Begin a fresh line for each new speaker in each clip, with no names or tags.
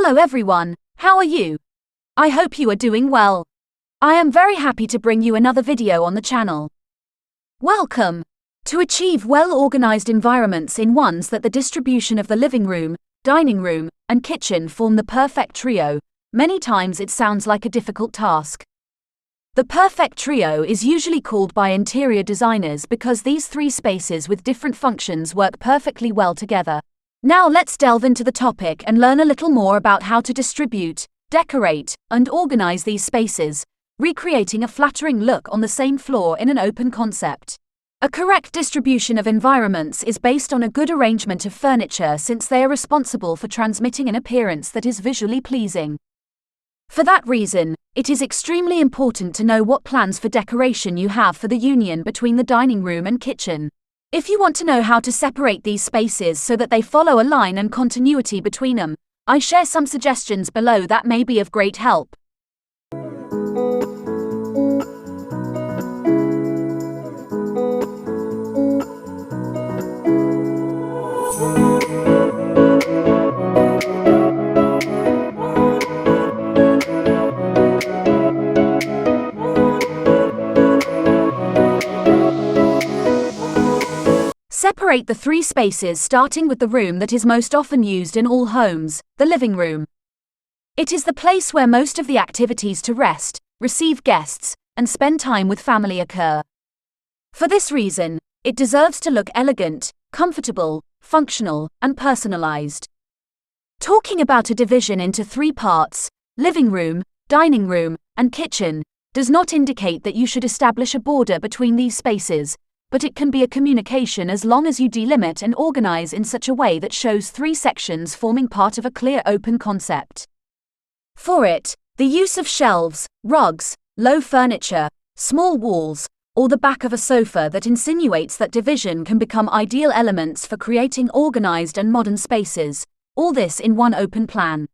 Hello everyone, how are you? I hope you are doing well. I am very happy to bring you another video on the channel. Welcome! To achieve well-organized environments in ones that the distribution of the living room, dining room, and kitchen form the perfect trio, many times it sounds like a difficult task. The perfect trio is usually called by interior designers because these three spaces with different functions work perfectly well together. Now let's delve into the topic and learn a little more about how to distribute, decorate, and organize these spaces, recreating a flattering look on the same floor in an open concept. A correct distribution of environments is based on a good arrangement of furniture since they are responsible for transmitting an appearance that is visually pleasing. For that reason, it is extremely important to know what plans for decoration you have for the union between the dining room and kitchen. If you want to know how to separate these spaces so that they follow a line and continuity between them, I share some suggestions below that may be of great help. Separate the three spaces starting with the room that is most often used in all homes, the living room. It is the place where most of the activities to rest, receive guests, and spend time with family occur. For this reason, it deserves to look elegant, comfortable, functional, and personalized. Talking about a division into three parts, living room, dining room, and kitchen, does not indicate that you should establish a border between these spaces, but it can be a communication as long as you delimit and organize in such a way that shows three sections forming part of a clear open concept. For it, the use of shelves, rugs, low furniture, small walls, or the back of a sofa that insinuates that division can become ideal elements for creating organized and modern spaces, all this in one open plan.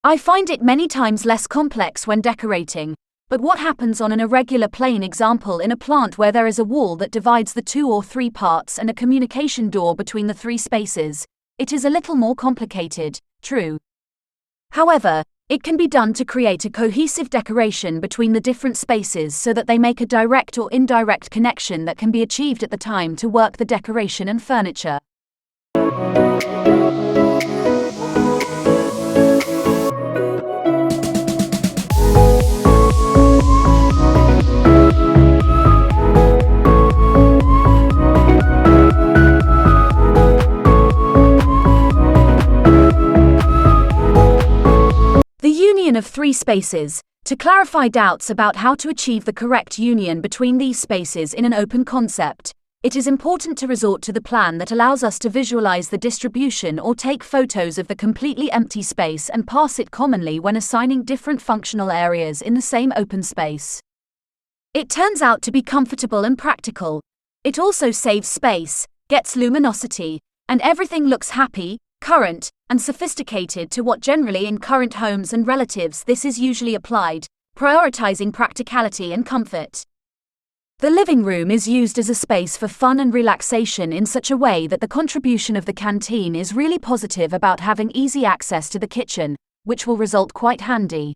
I find it many times less complex when decorating, but what happens on an irregular plain example in a plant where there is a wall that divides the two or three parts and a communication door between the three spaces, it is a little more complicated, true. However, it can be done to create a cohesive decoration between the different spaces so that they make a direct or indirect connection that can be achieved at the time to work the decoration and furniture. Of three spaces. To clarify doubts about how to achieve the correct union between these spaces in an open concept, it is important to resort to the plan that allows us to visualize the distribution or take photos of the completely empty space and pass it commonly when assigning different functional areas in the same open space. It turns out to be comfortable and practical. It also saves space, gets luminosity, and everything looks happy, current, and sophisticated to what generally in current homes and relatives this is usually applied, prioritizing practicality and comfort. The living room is used as a space for fun and relaxation in such a way that the contribution of the canteen is really positive about having easy access to the kitchen, which will result quite handy.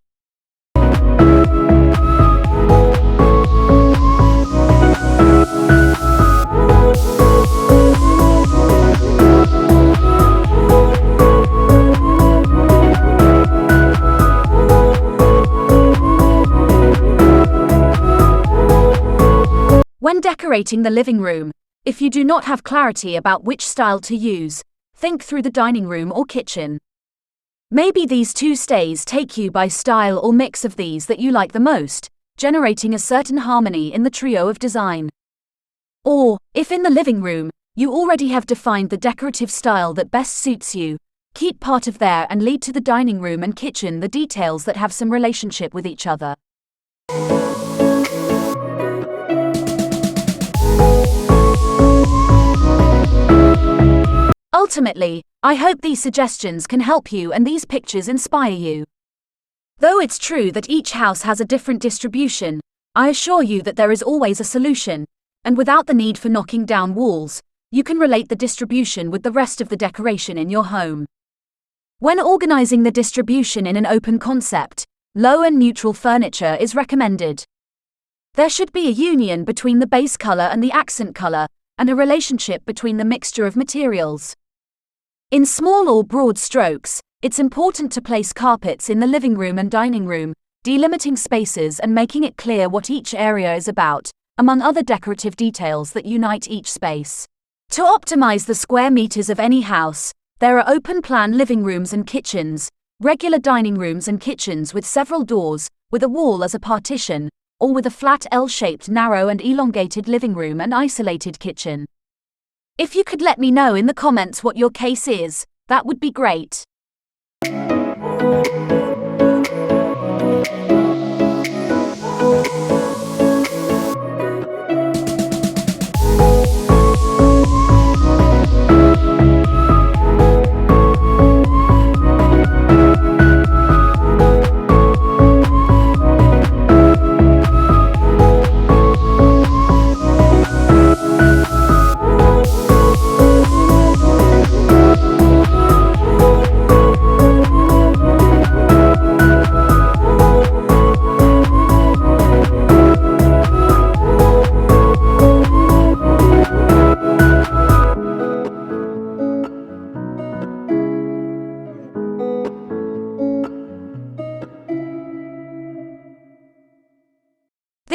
When decorating the living room, if you do not have clarity about which style to use, think through the dining room or kitchen. Maybe these two stays take you by style or mix of these that you like the most, generating a certain harmony in the trio of design. Or, if in the living room, you already have defined the decorative style that best suits you, keep part of there and lead to the dining room and kitchen the details that have some relationship with each other. Ultimately, I hope these suggestions can help you and these pictures inspire you. Though it's true that each house has a different distribution, I assure you that there is always a solution, and without the need for knocking down walls, you can relate the distribution with the rest of the decoration in your home. When organizing the distribution in an open concept, low and neutral furniture is recommended. There should be a union between the base color and the accent color, and a relationship between the mixture of materials. In small or broad strokes, it's important to place carpets in the living room and dining room, delimiting spaces and making it clear what each area is about, among other decorative details that unite each space. To optimize the square meters of any house, there are open-plan living rooms and kitchens, regular dining rooms and kitchens with several doors, with a wall as a partition, or with a flat L-shaped narrow and elongated living room and isolated kitchen. If you could let me know in the comments what your case is, that would be great.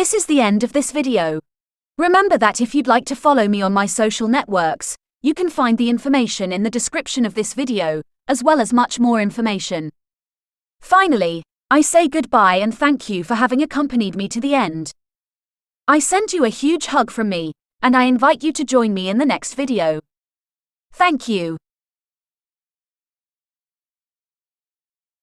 This is the end of this video. Remember that if you'd like to follow me on my social networks, you can find the information in the description of this video, as well as much more information. Finally, I say goodbye and thank you for having accompanied me to the end. I send you a huge hug from me, and I invite you to join me in the next video. Thank you.